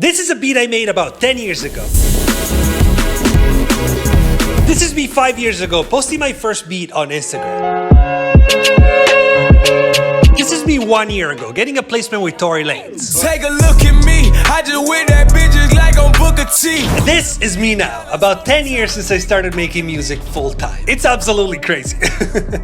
This is a beat I made about 10 years ago. This is me 5 years ago, posting my first beat on Instagram. This is me 1 year ago, getting a placement with Tory Lanez. Take a look at me, I just with that bitch just like on Booker T. This is me now, about 10 years since I started making music full time. It's absolutely crazy.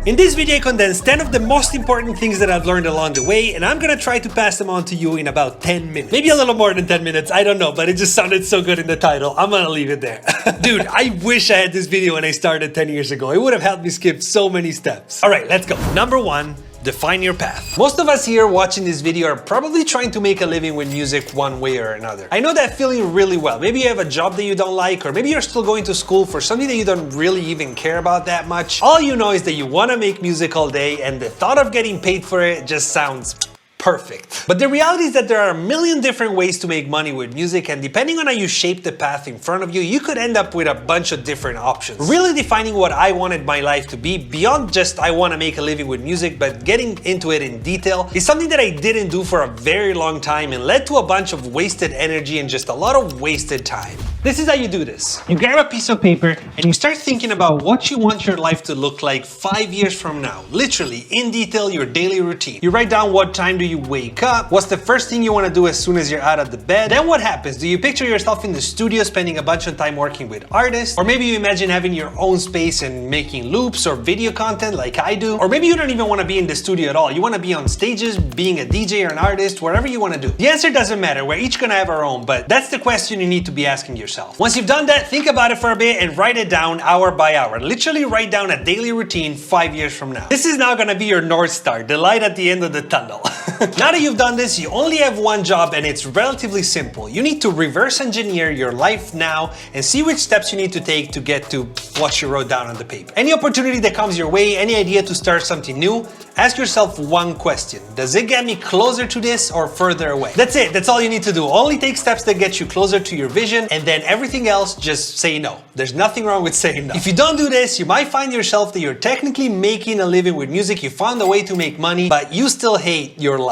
In this video I condensed 10 of the most important things that I've learned along the way, and I'm gonna try to pass them on to you in about 10 minutes. Maybe a little more than 10 minutes, I don't know, but it just sounded so good in the title, I'm gonna leave it there. Dude, I wish I had this video when I started 10 years ago. It would have helped me skip so many steps. Alright, let's go. Number 1. Define your path. Most of us here watching this video are probably trying to make a living with music one way or another. I know that feeling really well. Maybe you have a job that you don't like, or maybe you're still going to school for something that you don't really even care about that much. All you know is that you want to make music all day, and the thought of getting paid for it just sounds perfect. But the reality is that there are a million different ways to make money with music, and depending on how you shape the path in front of you, you could end up with a bunch of different options. Really defining what I wanted my life to be, beyond just I want to make a living with music, but getting into it in detail, is something that I didn't do for a very long time and led to a bunch of wasted energy and just a lot of wasted time. This is how you do this. You grab a piece of paper and you start thinking about what you want your life to look like 5 years from now. Literally, in detail, your daily routine. You write down what time do you wake up, what's the first thing you want to do as soon as you're out of the bed, then what happens? Do you picture yourself in the studio spending a bunch of time working with artists? Or maybe you imagine having your own space and making loops or video content like I do? Or maybe you don't even want to be in the studio at all. You want to be on stages, being a DJ or an artist, whatever you want to do. The answer doesn't matter. We're each gonna have our own, but that's the question you need to be asking yourself. Once you've done that, think about it for a bit and write it down hour by hour. Literally write down a daily routine 5 years from now. This is now gonna be your North Star, the light at the end of the tunnel. Now that you've done this, you only have one job, and it's relatively simple. You need to reverse engineer your life now and see which steps you need to take to get to what you wrote down on the paper. Any opportunity that comes your way, any idea to start something new, ask yourself one question. Does it get me closer to this or further away? That's it. That's all you need to do. Only take steps that get you closer to your vision, and then everything else, just say no. There's nothing wrong with saying no. If you don't do this, you might find yourself that you're technically making a living with music, you found a way to make money, but you still hate your life.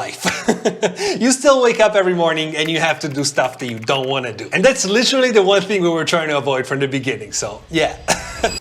You still wake up every morning and you have to do stuff that you don't want to do. And that's literally the one thing we were trying to avoid from the beginning, so yeah.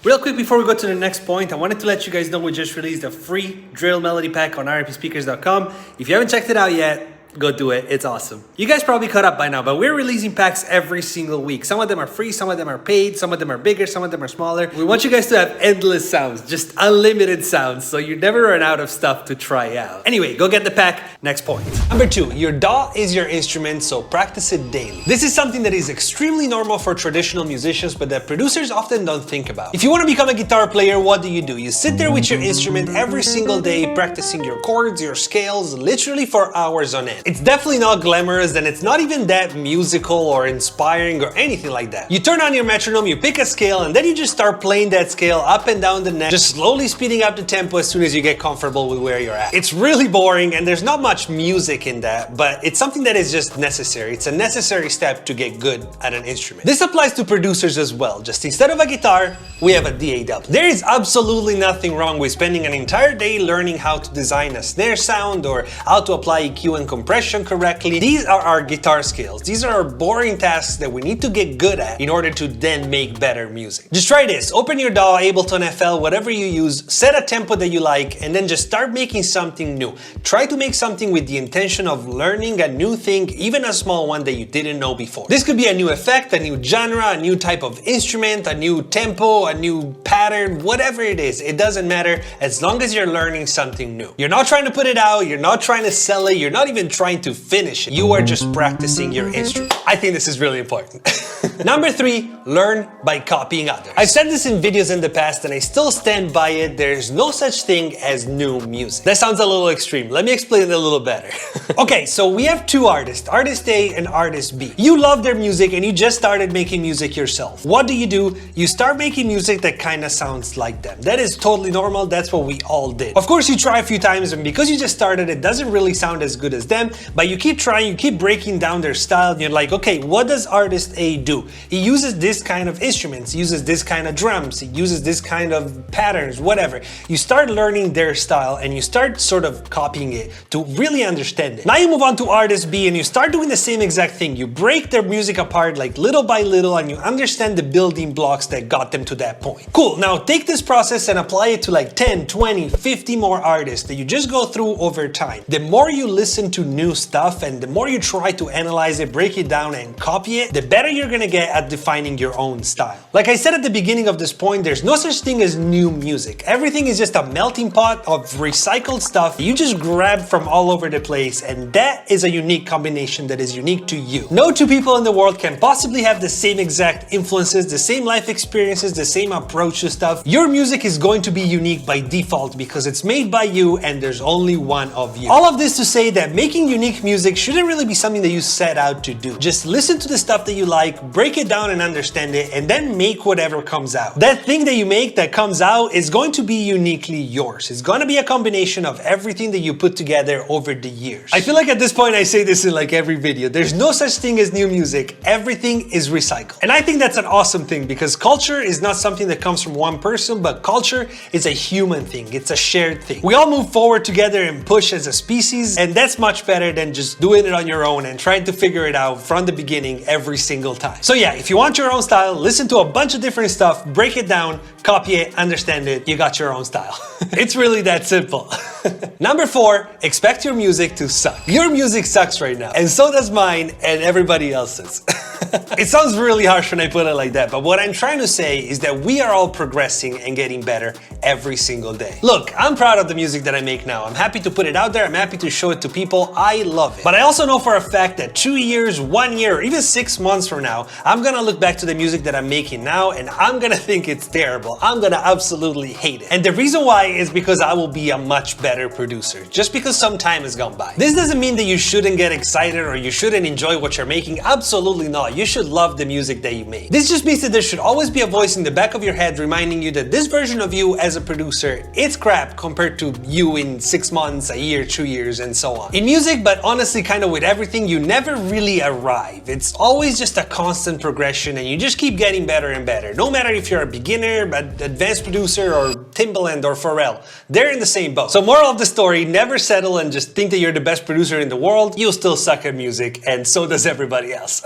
Real quick before we go to the next point, I wanted to let you guys know we just released a free drill melody pack on ripspeakers.com. If you haven't checked it out yet, go do it. It's awesome. You guys probably caught up by now, but we're releasing packs every single week. Some of them are free, some of them are paid, some of them are bigger, some of them are smaller. We want you guys to have endless sounds, just unlimited sounds, so you never run out of stuff to try out. Anyway, go get the pack. Next point. Number 2, your DAW is your instrument, so practice it daily. This is something that is extremely normal for traditional musicians, but that producers often don't think about. If you want to become a guitar player, what do? You sit there with your instrument every single day, practicing your chords, your scales, literally for hours on end. It's definitely not glamorous, and it's not even that musical or inspiring or anything like that. You turn on your metronome, you pick a scale, and then you just start playing that scale up and down the neck, just slowly speeding up the tempo as soon as you get comfortable with where you're at. It's really boring, and there's not much music in that, but it's something that is just necessary. It's a necessary step to get good at an instrument. This applies to producers as well. Just instead of a guitar, we have a DAW. There is absolutely nothing wrong with spending an entire day learning how to design a snare sound or how to apply EQ and compression correctly. These are our guitar skills. These are our boring tasks that we need to get good at in order to then make better music. Just try this. Open your DAW, Ableton FL, whatever you use, set a tempo that you like, and then just start making something new. Try to make something with the intention of learning a new thing, even a small one that you didn't know before. This could be a new effect, a new genre, a new type of instrument, a new tempo, a new pattern, whatever it is. It doesn't matter as long as you're learning something new. You're not trying to put it out, you're not trying to sell it, you're not even trying to finish it. You are just practicing your instrument. I think this is really important. Number 3, learn by copying others. I've said this in videos in the past and I still stand by it. There's no such thing as new music. That sounds a little extreme. Let me explain it a little better. Okay, so we have 2 artists, Artist A and Artist B. You love their music and you just started making music yourself. What do? You start making music that kind of sounds like them. That is totally normal. That's what we all did. Of course, you try a few times, and because you just started, it doesn't really sound as good as them, but you keep trying, you keep breaking down their style, and you're like, okay, what does Artist A do? he uses this kind of instruments, he uses this kind of drums, he uses this kind of patterns, whatever. You start learning their style and you start sort of copying it to really understand it. Now you move on to artist B and you start doing the same exact thing. You break their music apart like little by little and you understand the building blocks that got them to that point. Cool, now take this process and apply it to like 10, 20, 50 more artists that you just go through over time. The more you listen to new stuff and the more you try to analyze it, break it down and copy it, the better you're gonna get at defining your own style. Like I said at the beginning of this point, there's no such thing as new music. Everything is just a melting pot of recycled stuff you just grab from all over the place, and that is a unique combination that is unique to you. No two people in the world can possibly have the same exact influences, the same life experiences, the same approach to stuff. Your music is going to be unique by default because it's made by you and there's only one of you. All of this to say that making unique music shouldn't really be something that you set out to do. Just listen to the stuff that you like, break it down and understand it, and then make whatever comes out. That thing that you make that comes out is going to be uniquely yours. It's going to be a combination of everything that you put together over the years. I feel like at this point I say this in like every video. There's no such thing as new music. Everything is recycled. And I think that's an awesome thing because culture is not something that comes from one person, but culture is a human thing. It's a shared thing. We all move forward together and push as a species, and that's much better than just doing it on your own and trying to figure it out from the beginning every single time. So yeah, if you want your own style, listen to a bunch of different stuff, break it down, copy it, understand it, you got your own style. It's really that simple. Number 4, expect your music to suck. Your music sucks right now, and so does mine and everybody else's. It sounds really harsh when I put it like that, but what I'm trying to say is that we are all progressing and getting better every single day. Look, I'm proud of the music that I make now. I'm happy to put it out there. I'm happy to show it to people. I love it. But I also know for a fact that 2 years, 1 year, or even 6 months from now, I'm gonna look back to the music that I'm making now and I'm gonna think it's terrible. I'm gonna absolutely hate it. And the reason why is because I will be a much better producer, just because some time has gone by. This doesn't mean that you shouldn't get excited or you shouldn't enjoy what you're making. Absolutely not. You should love the music that you make. This just means that there should always be a voice in the back of your head reminding you that this version of you as a producer, it's crap compared to you in 6 months, a year, 2 years, and so on. In music, but honestly kind of with everything, you never really arrive. It's always just a constant progression and you just keep getting better and better. No matter if you're a beginner, an advanced producer, or Timbaland or Pharrell, they're in the same boat. So moral of the story, never settle and just think that you're the best producer in the world. You'll still suck at music, and so does everybody else.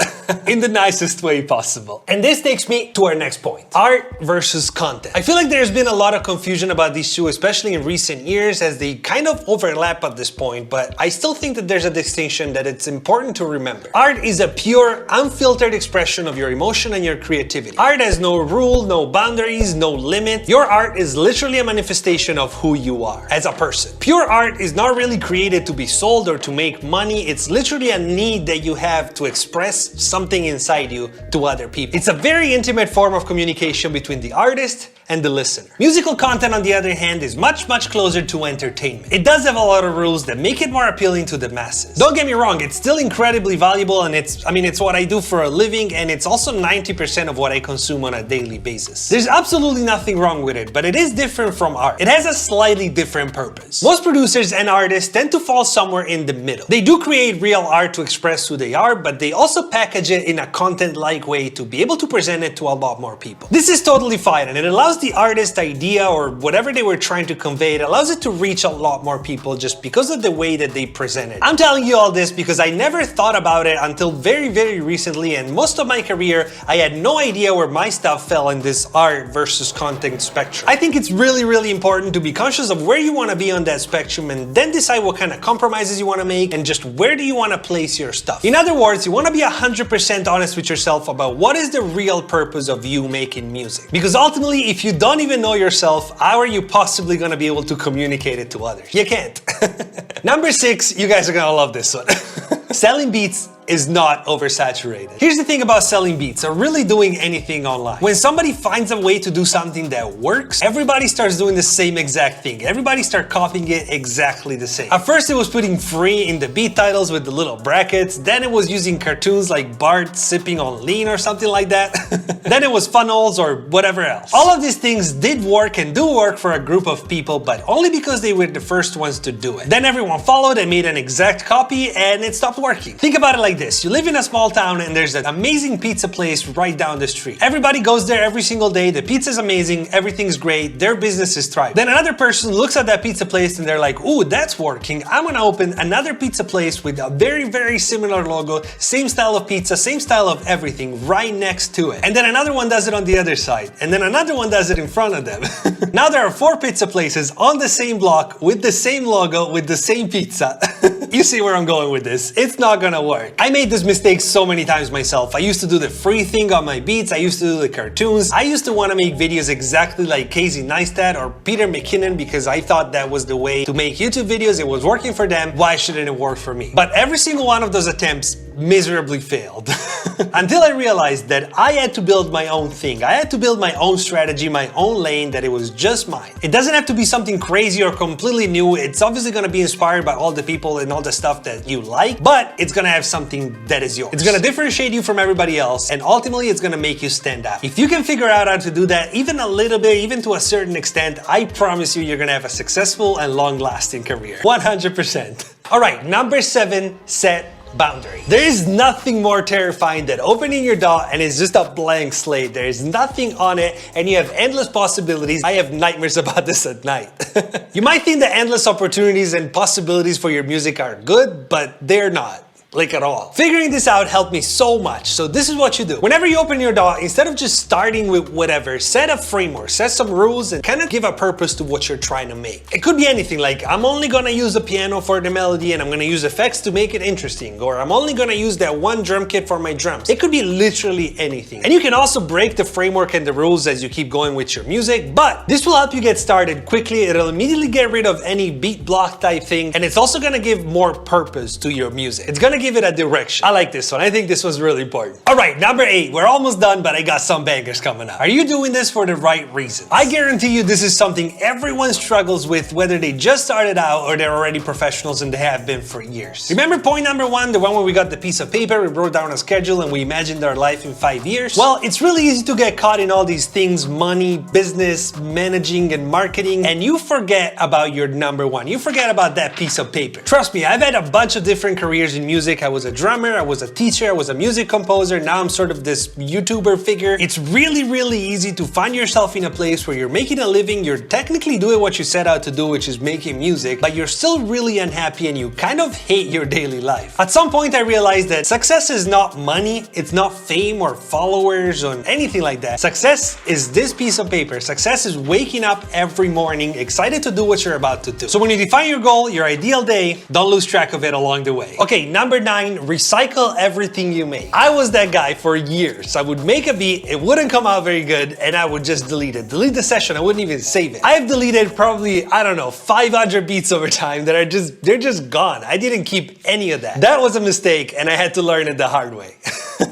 In the nicest way possible. And this takes me to our next point. Art versus content. I feel like there's been a lot of confusion about these two, especially in recent years, as they kind of overlap at this point, but I still think that there's a distinction that it's important to remember. Art is a pure, unfiltered expression of your emotion and your creativity. Art has no rule, no boundaries, no limit. Your art is literally a manifestation of who you are as a person. Pure art is not really created to be sold or to make money. It's literally a need that you have to express something inside you to other people. It's a very intimate form of communication between the artist and the listener. Musical content, on the other hand, is much closer to entertainment. It does have a lot of rules that make it more appealing to the masses. Don't get me wrong, it's still incredibly valuable and it's what I do for a living, and it's also 90% of what I consume on a daily basis. There's absolutely nothing wrong with it, but it is different from art. It has a slightly different purpose. Most producers and artists tend to fall somewhere in the middle. They do create real art to express who they are, but they also package it in a content-like way to be able to present it to a lot more people. This is totally fine, and it allows the artist idea or whatever they were trying to convey, it allows it to reach a lot more people just because of the way that they present it. I'm telling you all this because I never thought about it until very recently, and most of my career I had no idea where my stuff fell in this art versus content spectrum. I think it's really important to be conscious of where you want to be on that spectrum and then decide what kind of compromises you want to make and just where do you want to place your stuff. In other words, you want to be 100% honest with yourself about what is the real purpose of you making music. Because ultimately, if you don't even know yourself, how are you possibly going to be able to communicate it to others? You can't. Number 6, you guys are gonna love this one. Selling beats is not oversaturated. Here's the thing about selling beats or really doing anything online. When somebody finds a way to do something that works, everybody starts doing the same exact thing. Everybody starts copying it exactly the same. At first it was putting free in the beat titles with the little brackets, then it was using cartoons like Bart sipping on lean or something like that. Then it was funnels or whatever else. All of these things did work and do work for a group of people, but only because they were the first ones to do it. Then everyone followed and made an exact copy and it stopped working. Think about it like like this. You live in a small town and there's an amazing pizza place right down the street. Everybody goes there every single day. The pizza's amazing. Everything's great. Their business is thriving. Then another person looks at that pizza place and they're like, ooh, that's working. I'm gonna open another pizza place with a very, very similar logo, same style of pizza, same style of everything right next to it. And then another one does it on the other side. And then another one does it in front of them. Now there are 4 pizza places on the same block with the same logo, with the same pizza. You see where I'm going with this. It's not gonna work. I made this mistake so many times myself. I used to do the free thing on my beats. I used to do the cartoons. I used to want to make videos exactly like Casey Neistat or Peter McKinnon because I thought that was the way to make YouTube videos. It was working for them. Why shouldn't it work for me? But every single one of those attempts miserably failed. Until I realized that I had to build my own thing. I had to build my own strategy, my own lane, that it was just mine. It doesn't have to be something crazy or completely new. It's obviously going to be inspired by all the people and all the stuff that you like, but it's going to have something that is yours. It's going to differentiate you from everybody else, and ultimately it's going to make you stand out. If you can figure out how to do that, even a little bit, even to a certain extent, I promise you, you're going to have a successful and long-lasting career. 100%. All right, number 7, set boundary. There is nothing more terrifying than opening your DAW and it's just a blank slate. There is nothing on it and you have endless possibilities. I have nightmares about this at night. You might think the endless opportunities and possibilities for your music are good, but they're not. Like at all. Figuring this out helped me so much. So this is what you do. Whenever you open your DAW, instead of just starting with whatever, set a framework, set some rules and kind of give a purpose to what you're trying to make. It could be anything like, I'm only gonna use a piano for the melody and I'm gonna use effects to make it interesting, or I'm only gonna use that one drum kit for my drums. It could be literally anything. And you can also break the framework and the rules as you keep going with your music, but this will help you get started quickly. It'll immediately get rid of any beat block type thing, and it's also gonna give more purpose to your music. It's gonna give it a direction. I like this one. I think this was really important. All right, number 8. We're almost done, but I got some bangers coming up. Are you doing this for the right reasons? I guarantee you this is something everyone struggles with, whether they just started out or they're already professionals and they have been for years. Remember point number 1, the one where we got the piece of paper, we wrote down a schedule and we imagined our life in 5 years? Well, it's really easy to get caught in all these things, money, business, managing, and marketing, and you forget about your number 1. You forget about that piece of paper. Trust me, I've had a bunch of different careers in music. I was a drummer, I was a teacher, I was a music composer, now I'm sort of this YouTuber figure. It's really, really easy to find yourself in a place where you're making a living, you're technically doing what you set out to do, which is making music, but you're still really unhappy and you kind of hate your daily life. At some point I realized that success is not money, it's not fame or followers or anything like that. Success is this piece of paper. Success is waking up every morning excited to do what you're about to do. So when you define your goal, your ideal day, don't lose track of it along the way. Okay, number 9, recycle everything you make. I was that guy for years. I would make a beat, it wouldn't come out very good, and I would just delete it. Delete the session, I wouldn't even save it. I have deleted probably, I don't know, 500 beats over time that are they're just gone. I didn't keep any of that. That was a mistake, and I had to learn it the hard way.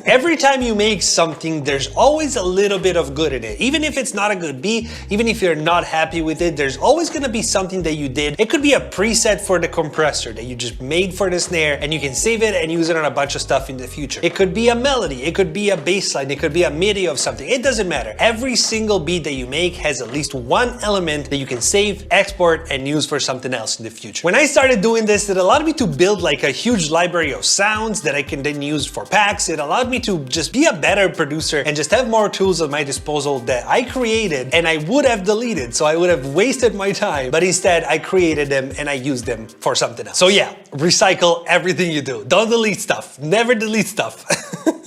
Every time you make something, there's always a little bit of good in it. Even if it's not a good beat, even if you're not happy with it, there's always gonna be something that you did. It could be a preset for the compressor that you just made for the snare, and you can save it and use it on a bunch of stuff in the future. It could be a melody, it could be a bass line, it could be a MIDI of something. It doesn't matter. Every single beat that you make has at least one element that you can save, export, and use for something else in the future. When I started doing this, it allowed me to build like a huge library of sounds that I can then use for packs. It allowed me to just be a better producer and just have more tools at my disposal that I created and I would have deleted, so I would have wasted my time, but instead I created them and I used them for something else. So yeah, recycle everything you do. Don't delete stuff. Never delete stuff.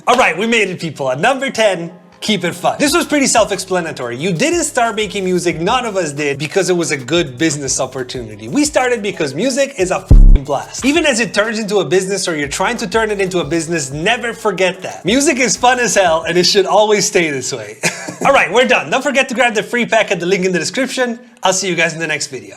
All right, we made it, people. At number 10, keep it fun. This was pretty self-explanatory. You didn't start making music, none of us did, because it was a good business opportunity. We started because music is a f***ing blast. Even as it turns into a business or you're trying to turn it into a business, never forget that. Music is fun as hell and it should always stay this way. All right, we're done. Don't forget to grab the free pack at the link in the description. I'll see you guys in the next video.